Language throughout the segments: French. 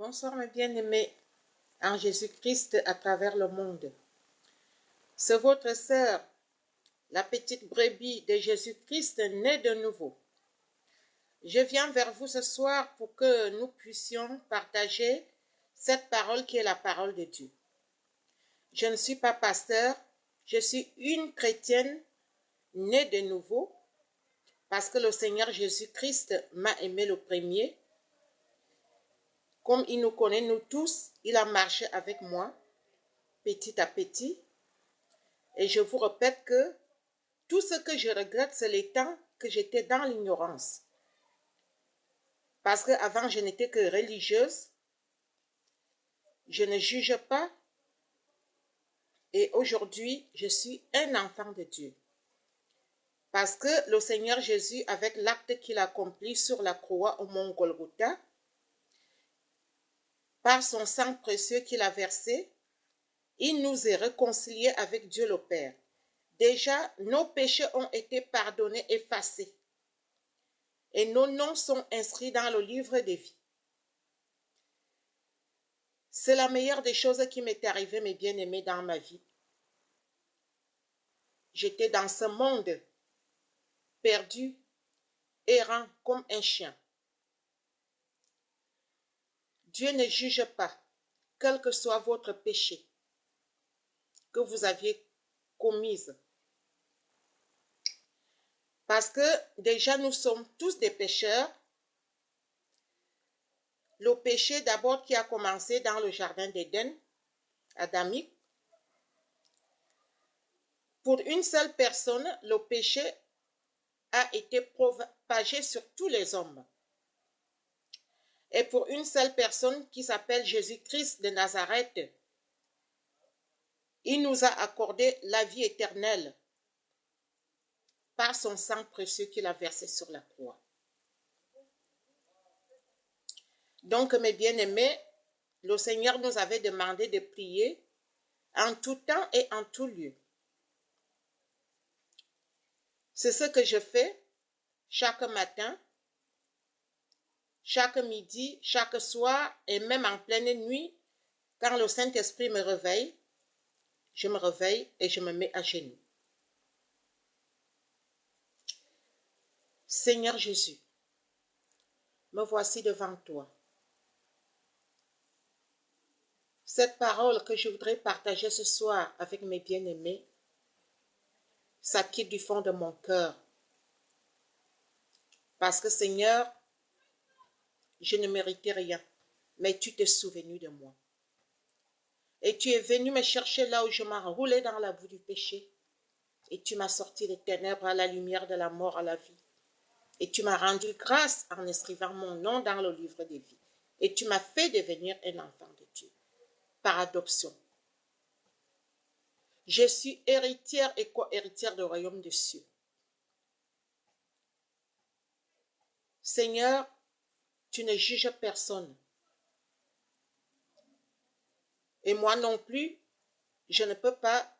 Bonsoir mes bien-aimés en Jésus-Christ à travers le monde. C'est votre sœur, la petite brebis de Jésus-Christ née de nouveau. Je viens vers vous ce soir pour que nous puissions partager cette parole qui est la parole de Dieu. Je ne suis pas pasteur, je suis une chrétienne née de nouveau parce que le Seigneur Jésus-Christ m'a aimé le premier. Comme il nous connaît, nous tous, il a marché avec moi, petit à petit. Et je vous répète que tout ce que je regrette, c'est les temps que j'étais dans l'ignorance. Parce qu'avant, je n'étais que religieuse. Je ne juge pas. Et aujourd'hui, je suis un enfant de Dieu. Parce que le Seigneur Jésus, avec l'acte qu'il a accompli sur la croix au mont Golgotha, par son sang précieux qu'il a versé, il nous est réconciliés avec Dieu le Père. Déjà, nos péchés ont été pardonnés, effacés. Et nos noms sont inscrits dans le livre des vies. C'est la meilleure des choses qui m'est arrivée, mes bien-aimés, dans ma vie. J'étais dans ce monde, perdu, errant comme un chien. Dieu ne juge pas, quel que soit votre péché que vous aviez commis. Parce que déjà nous sommes tous des pécheurs. Le péché d'abord qui a commencé dans le jardin d'Éden, adamique. Pour une seule personne, le péché a été propagé sur tous les hommes. Et pour une seule personne qui s'appelle Jésus-Christ de Nazareth, il nous a accordé la vie éternelle par son sang précieux qu'il a versé sur la croix. Donc, mes bien-aimés, le Seigneur nous avait demandé de prier en tout temps et en tout lieu. C'est ce que je fais chaque matin, chaque midi, chaque soir et même en pleine nuit, quand le Saint-Esprit me réveille, je me réveille et je me mets à genoux. Seigneur Jésus, me voici devant toi. Cette parole que je voudrais partager ce soir avec mes bien-aimés, ça quitte du fond de mon cœur. Parce que Seigneur, je ne méritais rien, mais tu t'es souvenu de moi. Et tu es venu me chercher là où je m'enroulais dans la boue du péché. Et tu m'as sorti des ténèbres à la lumière de la mort à la vie. Et tu m'as rendu grâce en inscrivant mon nom dans le livre des vies. Et tu m'as fait devenir un enfant de Dieu, par adoption. Je suis héritière et co-héritière du royaume des cieux. Seigneur, tu ne juges personne. Et moi non plus, je ne peux pas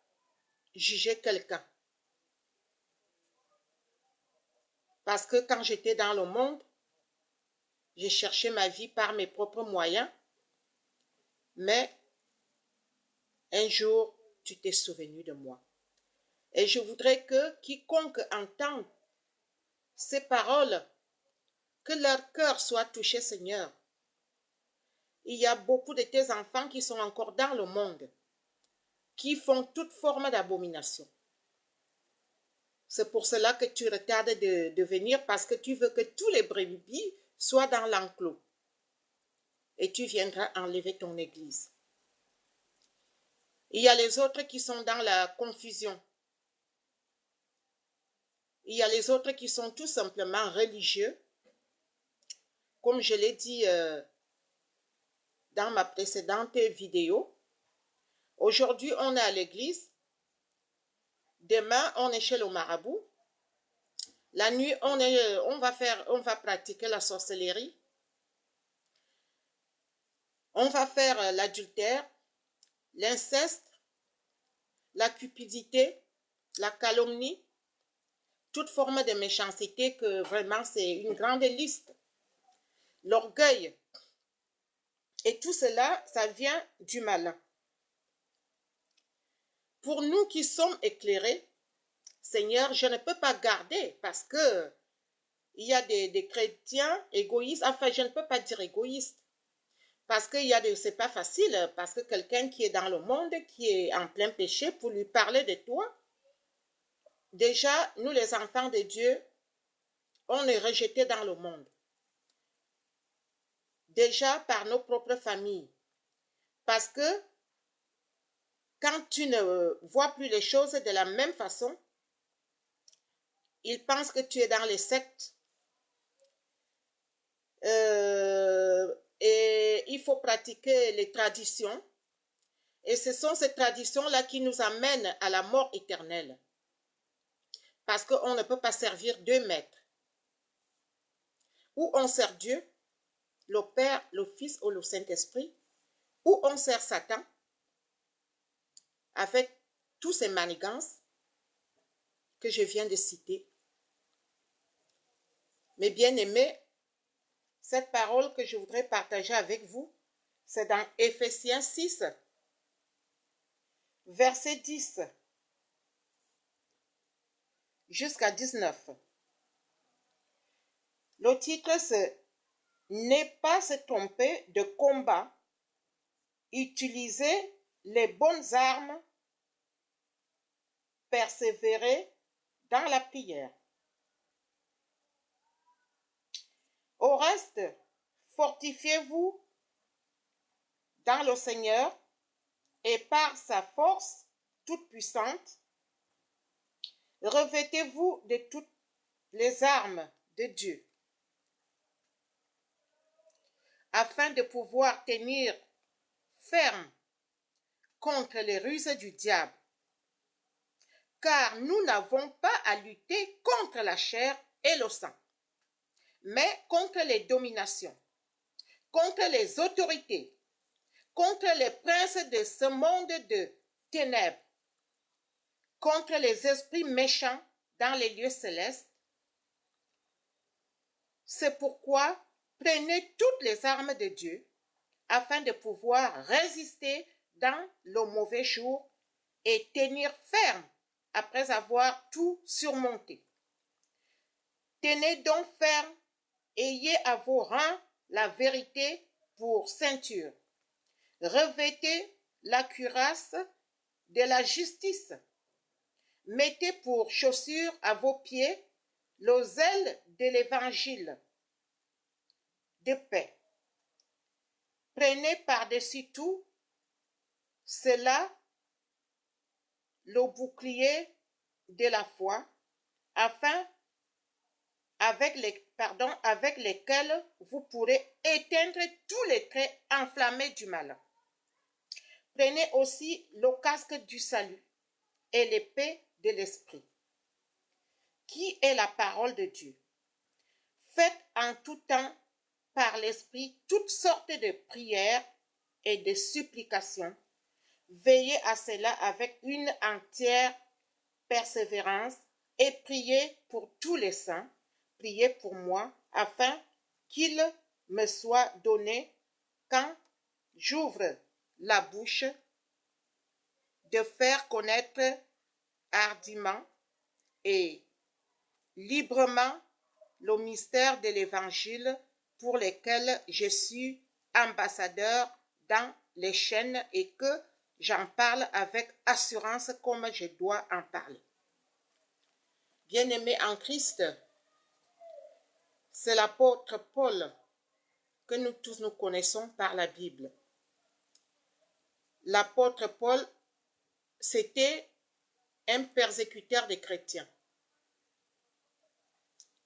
juger quelqu'un. Parce que quand j'étais dans le monde, j'ai cherché ma vie par mes propres moyens. Mais un jour, tu t'es souvenu de moi. Et je voudrais que quiconque entende ces paroles, que leur cœur soit touché, Seigneur. Il y a beaucoup de tes enfants qui sont encore dans le monde, qui font toute forme d'abomination. C'est pour cela que tu retardes de venir, parce que tu veux que tous les brebis soient dans l'enclos. Et tu viendras enlever ton église. Il y a les autres qui sont dans la confusion. Il y a les autres qui sont tout simplement religieux. Comme je l'ai dit dans ma précédente vidéo, aujourd'hui on est à l'église, demain on est chez le marabout, la nuit on va pratiquer la sorcellerie, on va faire l'adultère, l'inceste, la cupidité, la calomnie, toute forme de méchanceté que vraiment c'est une grande liste. L'orgueil, Et tout cela, ça vient du malin. Pour nous qui sommes éclairés, Seigneur, je ne peux pas garder parce que il y a des chrétiens égoïstes. Enfin, je ne peux pas dire égoïstes parce que c'est pas facile. Parce que quelqu'un qui est dans le monde, qui est en plein péché, pour lui parler de toi, déjà, nous les enfants de Dieu, on est rejetés dans le monde. Déjà par nos propres familles. Parce que quand tu ne vois plus les choses de la même façon, ils pensent que tu es dans les sectes. Et il faut pratiquer les traditions. Et ce sont ces traditions-là qui nous amènent à la mort éternelle. Parce qu'on ne peut pas servir deux maîtres. Ou on sert Dieu, le Père, le Fils ou le Saint-Esprit, ou on sert Satan avec tous ces manigances que je viens de citer. Mes bien-aimés, cette parole que je voudrais partager avec vous, c'est dans Éphésiens 6, verset 10 jusqu'à 19. Le titre, c'est « Ne pas se tromper de combat, utiliser les bonnes armes, persévérer dans la prière. Au reste, fortifiez-vous dans le Seigneur et par sa force toute puissante, revêtez-vous de toutes les armes de Dieu, afin de pouvoir tenir ferme contre les ruses du diable. Car nous n'avons pas à lutter contre la chair et le sang, mais contre les dominations, contre les autorités, contre les princes de ce monde de ténèbres, contre les esprits méchants dans les lieux célestes. C'est pourquoi prenez toutes les armes de Dieu afin de pouvoir résister dans le mauvais jour et tenir ferme après avoir tout surmonté. Tenez donc ferme, ayez à vos rangs la vérité pour ceinture. Revêtez la cuirasse de la justice. Mettez pour chaussure à vos pieds le zèle de l'évangile de paix. Prenez par-dessus tout cela le bouclier de la foi, afin avec lesquels vous pourrez éteindre tous les traits enflammés du mal. Prenez aussi le casque du salut et l'épée de l'esprit, qui est la parole de Dieu. Faites en tout temps par l'esprit toutes sortes de prières et de supplications. Veillez à cela avec une entière persévérance et priez pour tous les saints. Priez pour moi afin qu'il me soit donné, quand j'ouvre la bouche, de faire connaître hardiment et librement le mystère de l'évangile, pour lequel je suis ambassadeur dans les chaînes et que j'en parle avec assurance comme je dois en parler. Bien-aimés en Christ, c'est l'apôtre Paul que nous tous nous connaissons par la Bible. L'apôtre Paul, c'était un persécuteur des chrétiens.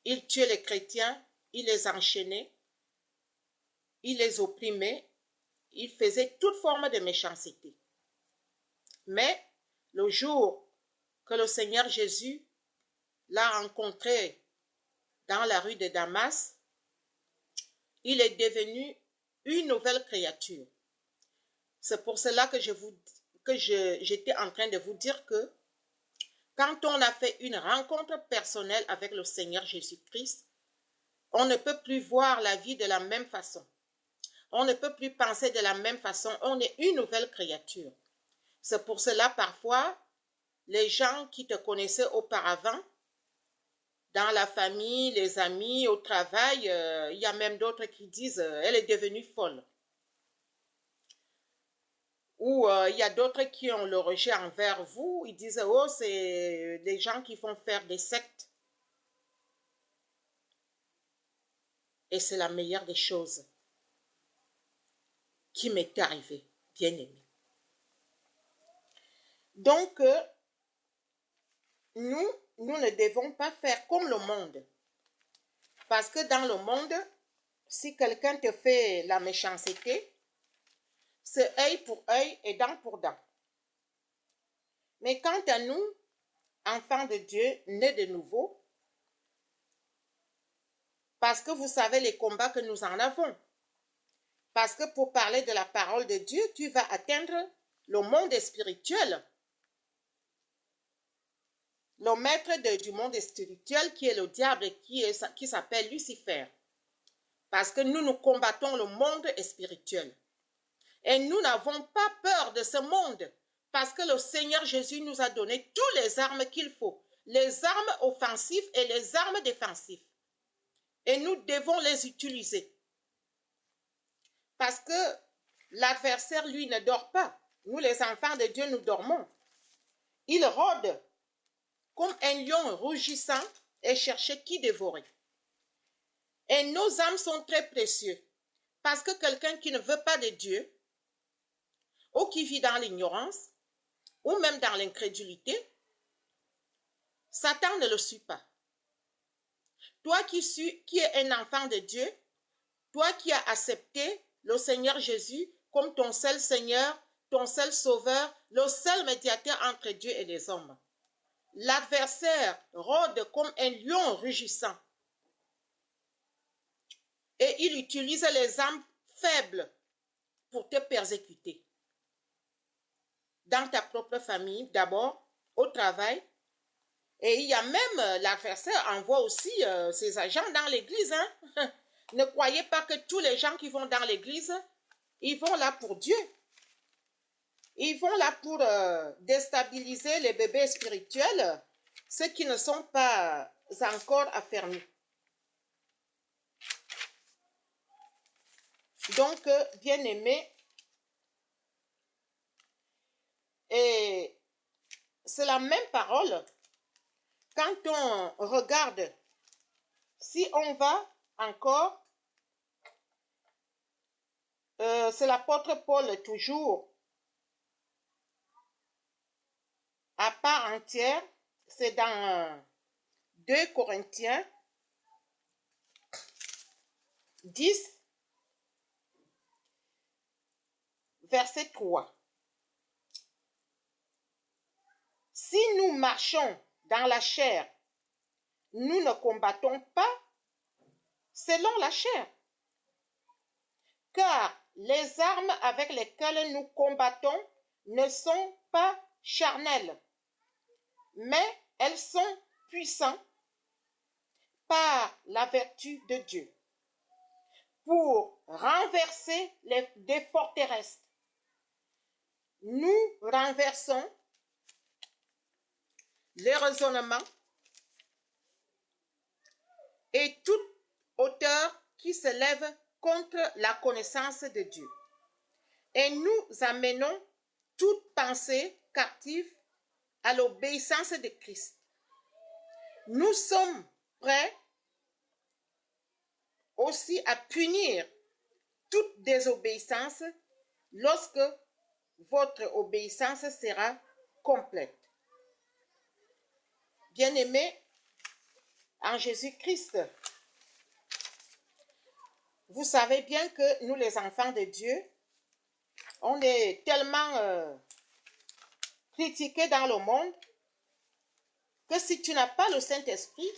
Il tuait les chrétiens, il les enchaînait, il les opprimait, il faisait toute forme de méchanceté. Mais le jour que le Seigneur Jésus l'a rencontré dans la rue de Damas, il est devenu une nouvelle créature. C'est pour cela que j'étais en train de vous dire que quand on a fait une rencontre personnelle avec le Seigneur Jésus-Christ, on ne peut plus voir la vie de la même façon. On ne peut plus penser de la même façon. On est une nouvelle créature. C'est pour cela, parfois, les gens qui te connaissaient auparavant, dans la famille, les amis, au travail, il y a même d'autres qui disent elle est devenue folle. Ou il y a d'autres qui ont le rejet envers vous. Ils disent oh, c'est des gens qui font faire des sectes. Et c'est la meilleure des choses qui m'est arrivée, bien aimé. Donc, nous ne devons pas faire comme le monde. Parce que dans le monde, si quelqu'un te fait la méchanceté, c'est œil pour œil et dent pour dent. Mais quant à nous, enfants de Dieu, nés de nouveau, parce que vous savez les combats que nous en avons. Parce que pour parler de la parole de Dieu, tu vas atteindre le monde spirituel. Le maître du monde spirituel qui est le diable et qui s'appelle Lucifer. Parce que nous combattons le monde spirituel. Et nous n'avons pas peur de ce monde. Parce que le Seigneur Jésus nous a donné toutes les armes qu'il faut. Les armes offensives et les armes défensives. Et nous devons les utiliser. Parce que l'adversaire, lui, ne dort pas. Nous, les enfants de Dieu, nous dormons. Il rôde comme un lion rugissant et cherche qui dévorer. Et nos âmes sont très précieuses. Parce que quelqu'un qui ne veut pas de Dieu, ou qui vit dans l'ignorance, ou même dans l'incrédulité, Satan ne le suit pas. Toi qui es un enfant de Dieu, toi qui as accepté le Seigneur Jésus comme ton seul Seigneur, ton seul Sauveur, le seul médiateur entre Dieu et les hommes. L'adversaire rôde comme un lion rugissant. Et il utilise les âmes faibles pour te persécuter. Dans ta propre famille, d'abord, au travail. Et il y a même, l'adversaire envoie aussi ses agents dans l'église. Hein? Ne croyez pas que tous les gens qui vont dans l'église, ils vont là pour Dieu. Ils vont là pour déstabiliser les bébés spirituels, ceux qui ne sont pas encore affermis. Donc, bien-aimés, et c'est la même parole. Quand on regarde, si on va encore, c'est l'apôtre Paul toujours, à part entière, c'est dans 2 Corinthiens 10, verset 3. Si nous marchons dans la chair, nous ne combattons pas selon la chair. Car les armes avec lesquelles nous combattons ne sont pas charnelles, mais elles sont puissantes par la vertu de Dieu pour renverser des forteresses. Nous renversons les raisonnements et toute hauteur qui se lève contre la connaissance de Dieu. Et nous amenons toute pensée captive à l'obéissance de Christ. Nous sommes prêts aussi à punir toute désobéissance lorsque votre obéissance sera complète. Bien-aimés en Jésus-Christ, vous savez bien que nous, les enfants de Dieu, on est tellement critiqués dans le monde que si tu n'as pas le Saint-Esprit,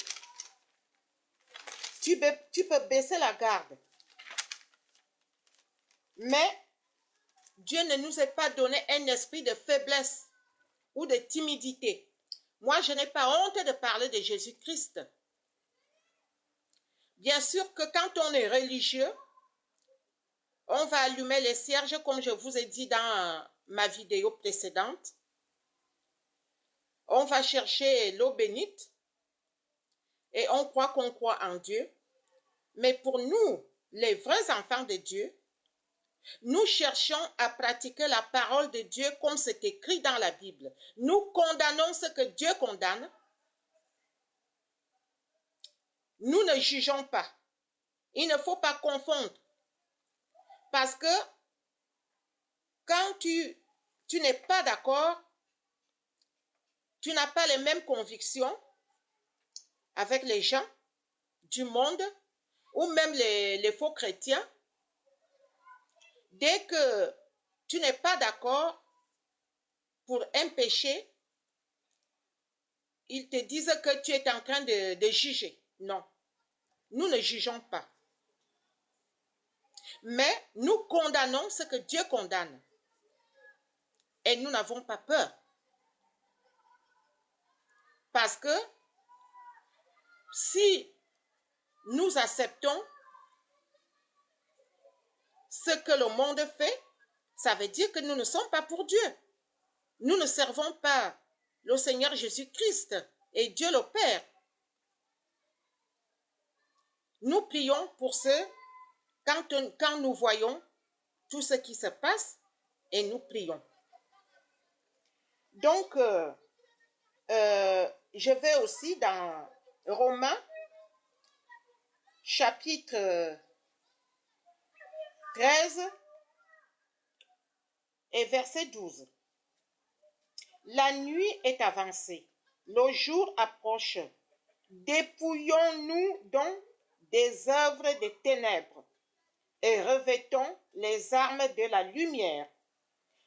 tu peux baisser la garde. Mais Dieu ne nous a pas donné un esprit de faiblesse ou de timidité. Moi, je n'ai pas honte de parler de Jésus-Christ. Bien sûr que quand on est religieux, On va allumer les cierges comme je vous ai dit dans ma vidéo précédente. On va chercher l'eau bénite et on croit qu'on croit en Dieu. Mais pour nous, les vrais enfants de Dieu, nous cherchons à pratiquer la parole de Dieu comme c'est écrit dans la Bible. Nous condamnons ce que Dieu condamne. Nous ne jugeons pas. Il ne faut pas confondre. Parce que quand tu n'es pas d'accord, tu n'as pas les mêmes convictions avec les gens du monde ou même les faux chrétiens. Dès que tu n'es pas d'accord pour un péché, ils te disent que tu es en train de juger. Non, nous ne jugeons pas. Mais nous condamnons ce que Dieu condamne. Et nous n'avons pas peur. Parce que si nous acceptons ce que le monde fait, ça veut dire que nous ne sommes pas pour Dieu. Nous ne servons pas le Seigneur Jésus-Christ et Dieu le Père. Nous prions pour ceux, quand nous voyons tout ce qui se passe, et nous prions. Donc, je vais aussi dans Romains, chapitre 13 et verset 12. La nuit est avancée, le jour approche. Dépouillons-nous donc des œuvres des ténèbres et revêtons les armes de la lumière.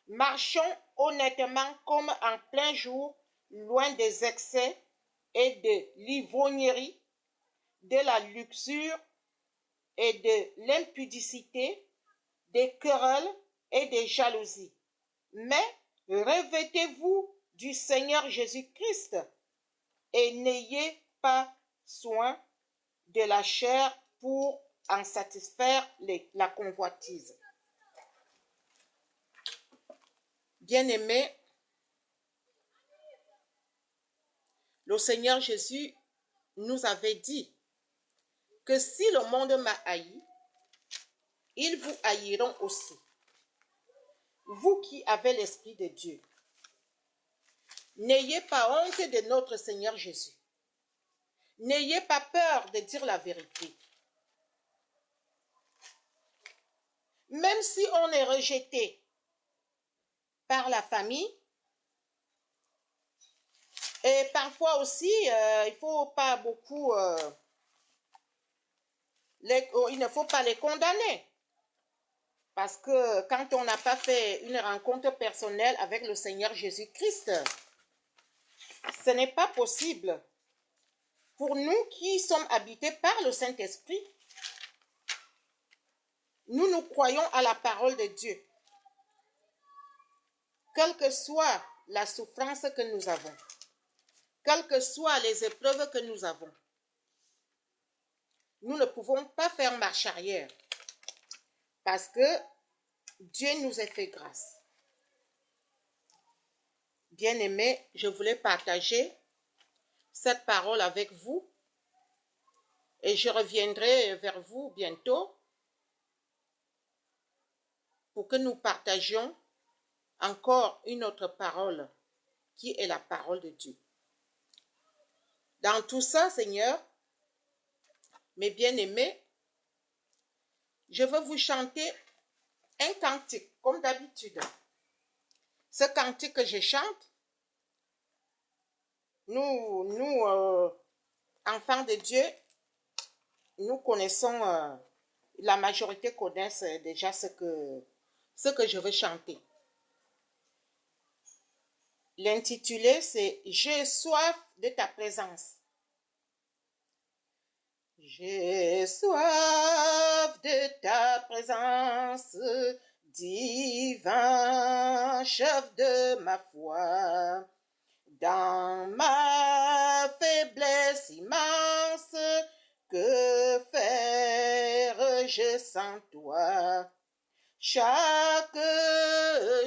Marchons honnêtement comme en plein jour, loin des excès et de l'ivrognerie, de la luxure et de l'impudicité, des querelles et des jalousies. Mais revêtez-vous du Seigneur Jésus-Christ et n'ayez pas soin de la chair pour en satisfaire la convoitise. Bien-aimés, le Seigneur Jésus nous avait dit que si le monde m'a haï, ils vous haïront aussi. Vous qui avez l'Esprit de Dieu, n'ayez pas honte de notre Seigneur Jésus. N'ayez pas peur de dire la vérité. Même si on est rejeté par la famille, et parfois aussi, il ne faut pas les condamner. Parce que quand on n'a pas fait une rencontre personnelle avec le Seigneur Jésus-Christ, ce n'est pas possible. Pour nous qui sommes habités par le Saint-Esprit, nous croyons à la parole de Dieu. Quelle que soit la souffrance que nous avons, quelles que soient les épreuves que nous avons, nous ne pouvons pas faire marche arrière parce que Dieu nous a fait grâce. Bien-aimés, je voulais partager cette parole avec vous et je reviendrai vers vous bientôt pour que nous partagions encore une autre parole qui est la parole de Dieu. Dans tout ça, Seigneur, mes bien-aimés, je veux vous chanter un cantique, comme d'habitude. Ce cantique que je chante, nous enfants de Dieu, nous connaissons, la majorité connaissent déjà ce que je veux chanter. L'intitulé, c'est « J'ai soif de ta présence ». J'ai soif de ta présence, divin chef de ma foi. Dans ma faiblesse immense, que faire-je sans toi? Chaque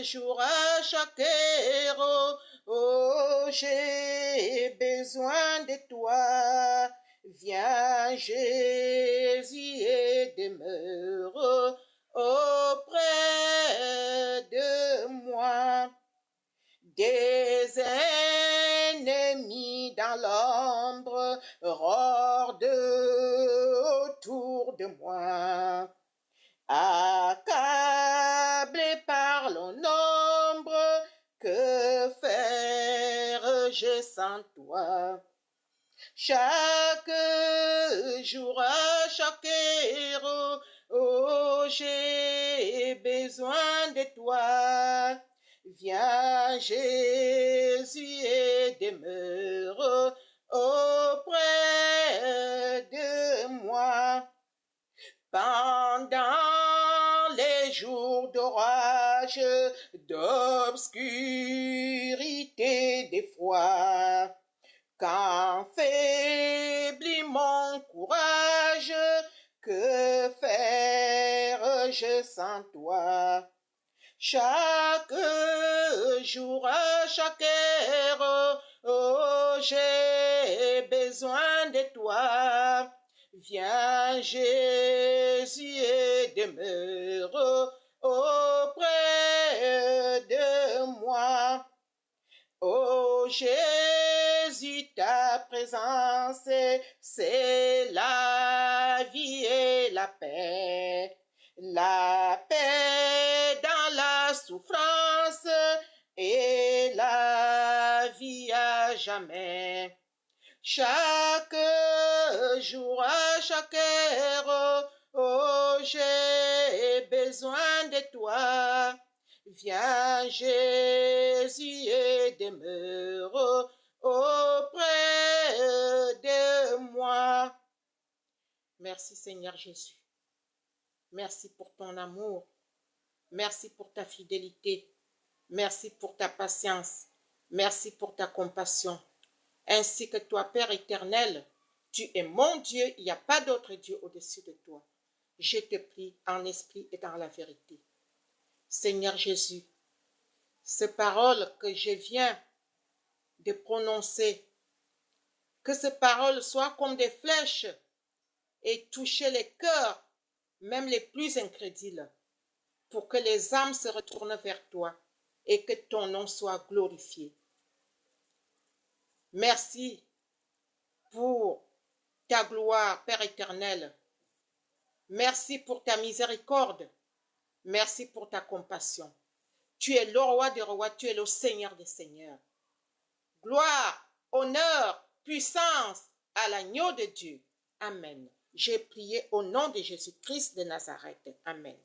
jour, à chaque heure, oh, j'ai besoin de toi. Viens, Jésus, et demeure auprès de moi. Des ennemis dans l'ombre rôdent autour de moi. Accablé par le nombre, que faire-je sans toi? Chaque jour, à chaque heure, oh, j'ai besoin de toi. Viens, Jésus, et demeure auprès de moi. Pendant les jours d'orage, d'obscurité, d'effroi, quand faiblit mon courage, que faire-je sans toi? Chaque jour, à chaque heure, oh, j'ai besoin de toi. Viens, Jésus, et demeure auprès de moi. Oh Jésus, ta présence, c'est la vie et la paix. La paix dans la souffrance et la vie à jamais. Chaque jour, à chaque heure, oh, j'ai besoin de toi. Viens, Jésus, et demeure auprès de moi. Merci, Seigneur Jésus. Merci pour ton amour. Merci pour ta fidélité. Merci pour ta patience. Merci pour ta compassion. Ainsi que toi, Père éternel, tu es mon Dieu, il n'y a pas d'autre Dieu au-dessus de toi. Je te prie en esprit et dans la vérité. Seigneur Jésus, ces paroles que je viens de prononcer, que ces paroles soient comme des flèches et toucher les cœurs, même les plus incrédules, pour que les âmes se retournent vers toi et que ton nom soit glorifié. Merci pour ta gloire, Père éternel. Merci pour ta miséricorde. Merci pour ta compassion. Tu es le roi des rois, tu es le Seigneur des seigneurs. Gloire, honneur, puissance à l'agneau de Dieu. Amen. J'ai prié au nom de Jésus-Christ de Nazareth. Amen.